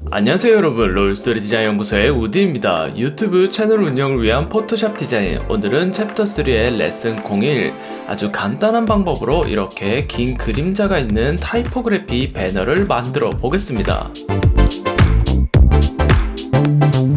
안녕하세요 여러분, 롤스토리 디자인 연구소의 우디입니다. 유튜브 채널 운영을 위한 포토샵 디자인, 오늘은 챕터 3의 레슨 01, 아주 간단한 방법으로 이렇게 긴 그림자가 있는 타이포그래피 배너를 만들어 보겠습니다.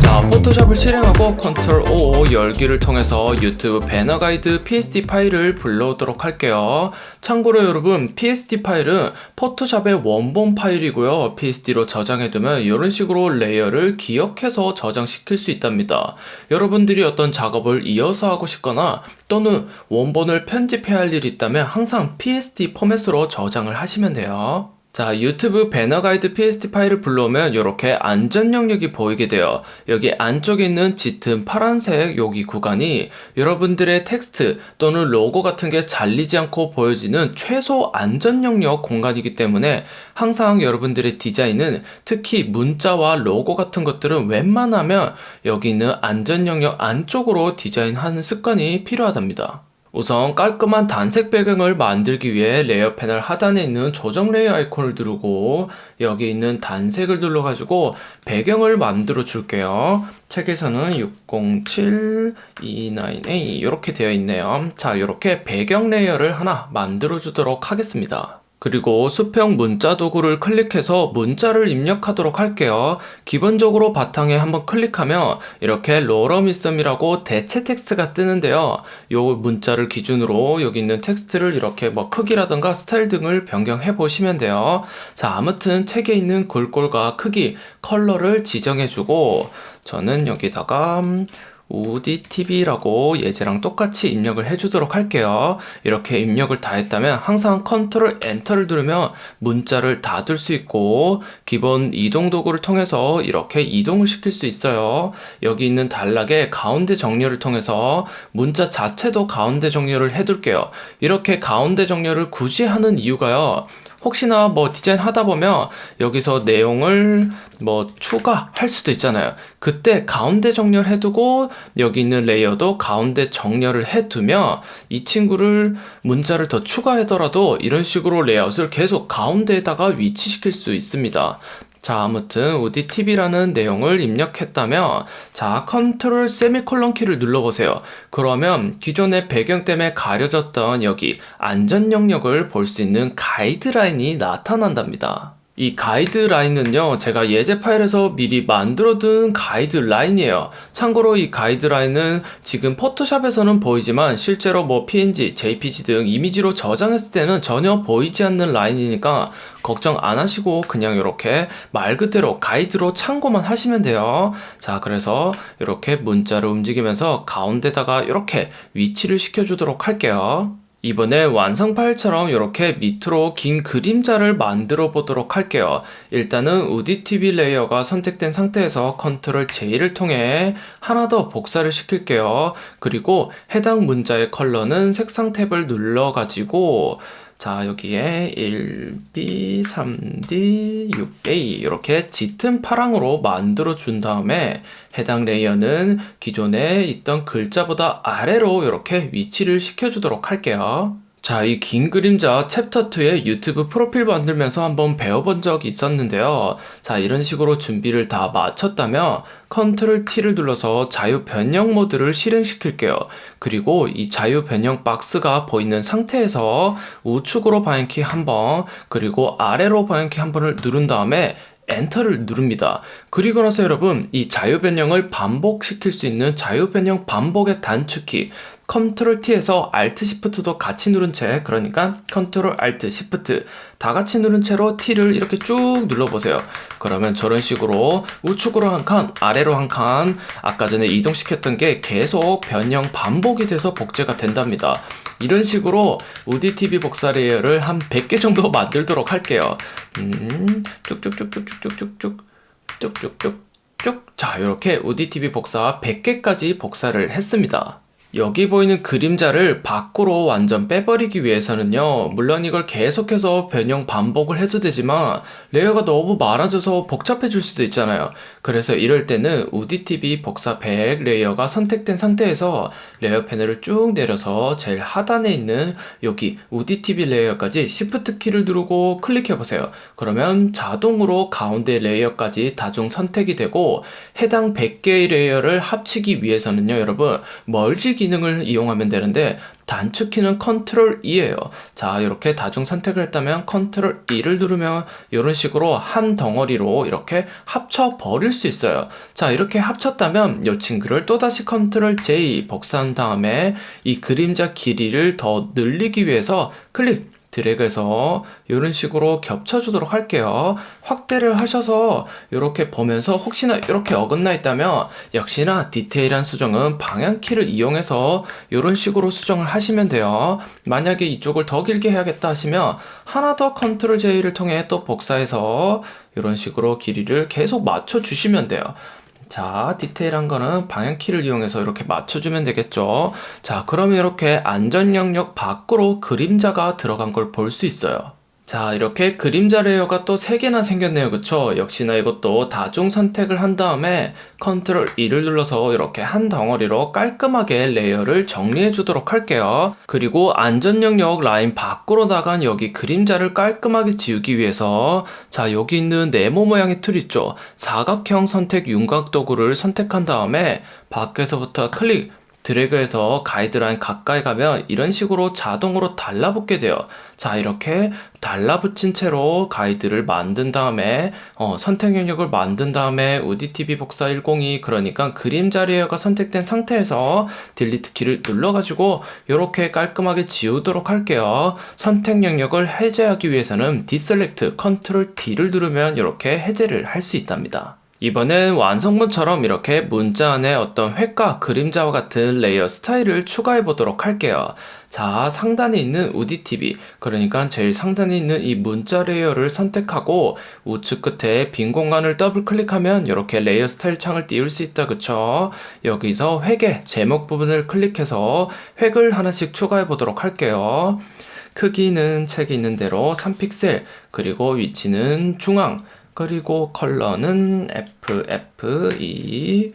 자, 포토샵을 실행하고 컨트롤 O 열기를 통해서 유튜브 배너 가이드 PSD 파일을 불러오도록 할게요. 참고로 여러분, PSD 파일은 포토샵의 원본 파일이고요. PSD로 저장해두면 이런 식으로 레이어를 기억해서 저장시킬 수 있답니다. 여러분들이 어떤 작업을 이어서 하고 싶거나 또는 원본을 편집해야 할 일이 있다면 항상 PSD 포맷으로 저장을 하시면 돼요. 자, 유튜브 배너 가이드 PSD 파일을 불러오면 이렇게 안전 영역이 보이게 돼요. 여기 안쪽에 있는 짙은 파란색 여기 구간이 여러분들의 텍스트 또는 로고 같은 게 잘리지 않고 보여지는 최소 안전 영역 공간이기 때문에 항상 여러분들의 디자인은 특히 문자와 로고 같은 것들은 웬만하면 여기 있는 안전 영역 안쪽으로 디자인하는 습관이 필요하답니다. 우선 깔끔한 단색 배경을 만들기 위해 레이어 패널 하단에 있는 조정 레이어 아이콘을 누르고 여기 있는 단색을 눌러가지고 배경을 만들어 줄게요. 책에서는 60729A 이렇게 되어 있네요. 자, 이렇게 배경 레이어를 하나 만들어 주도록 하겠습니다. 그리고 수평 문자 도구를 클릭해서 문자를 입력하도록 할게요. 기본적으로 바탕에 한번 클릭하면 이렇게 로러미썸이라고 대체 텍스트가 뜨는데요. 요 문자를 기준으로 여기 있는 텍스트를 이렇게 뭐 크기라든가 스타일 등을 변경해 보시면 돼요. 자, 아무튼 책에 있는 글꼴과 크기, 컬러를 지정해주고 저는 여기다가 우디TV라고 예제랑 똑같이 입력을 해주도록 할게요. 이렇게 입력을 다 했다면 항상 컨트롤 엔터를 누르면 문자를 닫을 수 있고 기본 이동 도구를 통해서 이렇게 이동을 시킬 수 있어요. 여기 있는 단락의 가운데 정렬을 통해서 문자 자체도 가운데 정렬을 해둘게요. 이렇게 가운데 정렬을 굳이 하는 이유가요. 혹시나 뭐 디자인 하다 보면 여기서 내용을 뭐 추가할 수도 있잖아요. 그때 가운데 정렬해두고 여기 있는 레이어도 가운데 정렬을 해두면 이 친구를 문자를 더 추가하더라도 이런 식으로 레이아웃을 계속 가운데에다가 위치시킬 수 있습니다. 자, 아무튼 우디TV라는 내용을 입력했다면 자, 컨트롤 세미콜론 키를 눌러보세요. 그러면 기존의 배경 때문에 가려졌던 여기 안전 영역을 볼 수 있는 가이드라인이 나타난답니다. 이 가이드라인은요, 제가 예제 파일에서 미리 만들어둔 가이드라인이에요. 참고로 이 가이드라인은 지금 포토샵에서는 보이지만 실제로 뭐 PNG, JPG 등 이미지로 저장했을 때는 전혀 보이지 않는 라인이니까 걱정 안 하시고 그냥 이렇게 말 그대로 가이드로 참고만 하시면 돼요. 자, 그래서 이렇게 문자를 움직이면서 가운데다가 이렇게 위치를 시켜주도록 할게요. 이번에 완성 파일처럼 이렇게 밑으로 긴 그림자를 만들어 보도록 할게요. 일단은 우디TV 레이어가 선택된 상태에서 컨트롤 J를 통해 하나 더 복사를 시킬게요. 그리고 해당 문자의 컬러는 색상 탭을 눌러 가지고 자, 여기에 1B, 3D, 6A 이렇게 짙은 파랑으로 만들어 준 다음에 해당 레이어는 기존에 있던 글자보다 아래로 이렇게 위치를 시켜주도록 할게요. 자, 이 긴 그림자 챕터 2의 유튜브 프로필 만들면서 한번 배워본 적이 있었는데요. 자, 이런 식으로 준비를 다 마쳤다면 컨트롤 T를 눌러서 자유 변형 모드를 실행시킬게요. 그리고 이 자유 변형 박스가 보이는 상태에서 우측으로 방향키 한 번, 그리고 아래로 방향키 한 번을 누른 다음에 엔터를 누릅니다. 그리고 나서 여러분, 이 자유 변형을 반복시킬 수 있는 자유 변형 반복의 단축키 컨트롤 T에서 Alt Shift도 같이 누른 채, 그러니까 컨트롤 Alt Shift 다 같이 누른 채로 T를 이렇게 쭉 눌러보세요. 그러면 저런 식으로 우측으로 한 칸, 아래로 한 칸, 아까 전에 이동시켰던 게 계속 변형 반복이 돼서 복제가 된답니다. 이런 식으로 우디TV 복사 레이어를 한 100개 정도 만들도록 할게요. 쭉쭉쭉쭉쭉쭉쭉쭉 쭉쭉쭉쭉. 자, 이렇게 우디TV 복사 100개까지 복사를 했습니다. 여기 보이는 그림자를 밖으로 완전 빼버리기 위해서는요, 물론 이걸 계속해서 변형 반복을 해도 되지만 레이어가 너무 많아져서 복잡해질 수도 있잖아요. 그래서 이럴 때는 UDTV 복사 100 레이어가 선택된 상태에서 레이어 패널을 쭉 내려서 제일 하단에 있는 여기 UDTV 레이어까지 Shift 키를 누르고 클릭해 보세요. 그러면 자동으로 가운데 레이어까지 다중 선택이 되고, 해당 100개의 레이어를 합치기 위해서는요, 여러분 멀지 기능을 이용하면 되는데 단축키는 컨트롤 E예요. 자, 이렇게 다중 선택을 했다면 컨트롤 E를 누르면 이런 식으로 한 덩어리로 이렇게 합쳐 버릴 수 있어요. 자, 이렇게 합쳤다면 이 친구를 또다시 컨트롤 J 복사한 다음에 이 그림자 길이를 더 늘리기 위해서 클릭 드래그해서 이런 식으로 겹쳐주도록 할게요. 확대를 하셔서 이렇게 보면서 혹시나 이렇게 어긋나 있다면 역시나 디테일한 수정은 방향키를 이용해서 이런 식으로 수정을 하시면 돼요. 만약에 이쪽을 더 길게 해야겠다 하시면 하나 더 컨트롤 J를 통해 또 복사해서 이런 식으로 길이를 계속 맞춰주시면 돼요. 자, 디테일한 거는 방향키를 이용해서 이렇게 맞춰주면 되겠죠. 자, 그러면 이렇게 안전 영역 밖으로 그림자가 들어간 걸 볼 수 있어요. 자, 이렇게 그림자 레이어가 또 3개나 생겼네요. 그쵸? 역시나 이것도 다중 선택을 한 다음에 컨트롤 E를 눌러서 이렇게 한 덩어리로 깔끔하게 레이어를 정리해 주도록 할게요. 그리고 안전 영역 라인 밖으로 나간 여기 그림자를 깔끔하게 지우기 위해서, 자, 여기 있는 네모 모양의 툴 있죠? 사각형 선택 윤곽 도구를 선택한 다음에 밖에서부터 클릭 드래그해서 가이드라인 가까이 가면 이런 식으로 자동으로 달라붙게 돼요. 자, 이렇게 달라붙인 채로 가이드를 만든 다음에 선택 영역을 만든 다음에 UDTV 복사 102, 그러니까 그림자 레이어가 선택된 상태에서 딜리트 키를 눌러가지고 이렇게 깔끔하게 지우도록 할게요. 선택 영역을 해제하기 위해서는 디셀렉트 컨트롤 D를 누르면 이렇게 해제를 할 수 있답니다. 이번엔 완성본처럼 이렇게 문자 안에 어떤 획과 그림자와 같은 레이어 스타일을 추가해 보도록 할게요. 자, 상단에 있는 UDTV, 그러니까 제일 상단에 있는 이 문자 레이어를 선택하고 우측 끝에 빈 공간을 더블 클릭하면 이렇게 레이어 스타일 창을 띄울 수 있다. 그쵸? 여기서 획의 제목 부분을 클릭해서 획을 하나씩 추가해 보도록 할게요. 크기는 책이 있는 대로 3픽셀, 그리고 위치는 중앙, 그리고 컬러는 FF2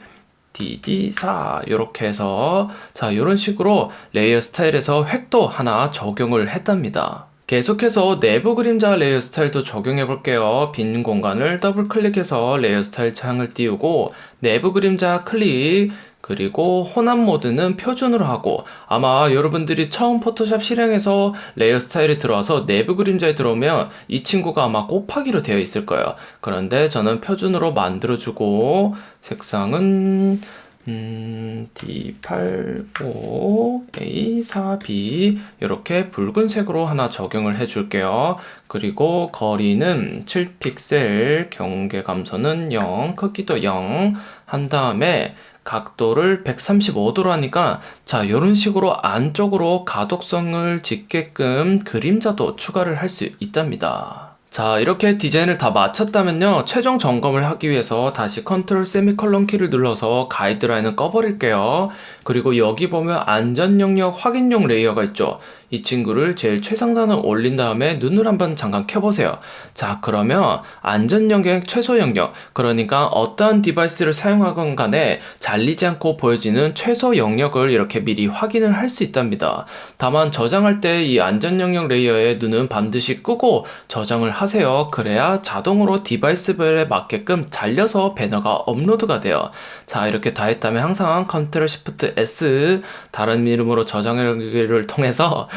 DD4 이렇게 해서, 자, 이런 식으로 레이어 스타일에서 획도 하나 적용을 했답니다. 계속해서 내부 그림자 레이어 스타일도 적용해 볼게요. 빈 공간을 더블 클릭해서 레이어 스타일 창을 띄우고 내부 그림자 클릭, 그리고 혼합 모드는 표준으로 하고, 아마 여러분들이 처음 포토샵 실행해서 레이어 스타일이 들어와서 내부 그림자에 들어오면 이 친구가 아마 곱하기로 되어 있을 거예요. 그런데 저는 표준으로 만들어주고 색상은 D85A4B 이렇게 붉은색으로 하나 적용을 해줄게요. 그리고 거리는 7픽셀, 경계 감소는 0, 크기도 0 한 다음에 각도를 135도로 하니까, 자, 이런 식으로 안쪽으로 가독성을 짓게끔 그림자도 추가를 할 수 있답니다. 자, 이렇게 디자인을 다 마쳤다면요, 최종 점검을 하기 위해서 다시 컨트롤 세미컬론 키를 눌러서 가이드라인을 꺼버릴게요. 그리고 여기 보면 안전 영역 확인용 레이어가 있죠. 이 친구를 제일 최상단을 올린 다음에 눈을 한번 잠깐 켜보세요. 자, 그러면 안전 영역 최소 영역, 그러니까 어떠한 디바이스를 사용하건 간에 잘리지 않고 보여지는 최소 영역을 이렇게 미리 확인을 할 수 있답니다. 다만 저장할 때 이 안전 영역 레이어의 눈은 반드시 끄고 저장을 하세요. 그래야 자동으로 디바이스별에 맞게끔 잘려서 배너가 업로드가 돼요. 자, 이렇게 다 했다면 항상 컨트롤 시프트 S, 다른 이름으로 저장하기를 통해서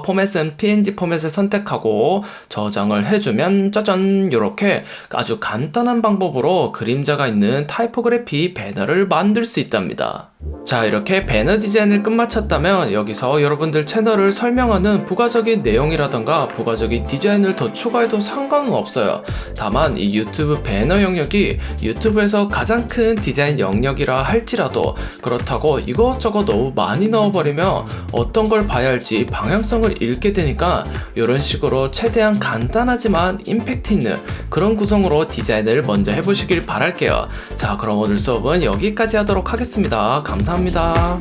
포맷은 PNG 포맷을 선택하고 저장을 해주면 짜잔, 이렇게 아주 간단한 방법으로 그림자가 있는 타이포그래피 배너를 만들 수 있답니다. 자, 이렇게 배너 디자인을 끝마쳤다면 여기서 여러분들 채널을 설명하는 부가적인 내용이라던가 부가적인 디자인을 더 추가해도 상관은 없어요. 다만 이 유튜브 배너 영역이 유튜브에서 가장 큰 디자인 영역이라 할지라도, 그렇다고 이것저것 너무 많이 넣어버리면 보면요, 어떤 걸 봐야 할지 방향성을 잃게 되니까 이런 식으로 최대한 간단하지만 임팩트 있는 그런 구성으로 디자인을 먼저 해보시길 바랄게요. 자, 그럼 오늘 수업은 여기까지 하도록 하겠습니다. 감사합니다.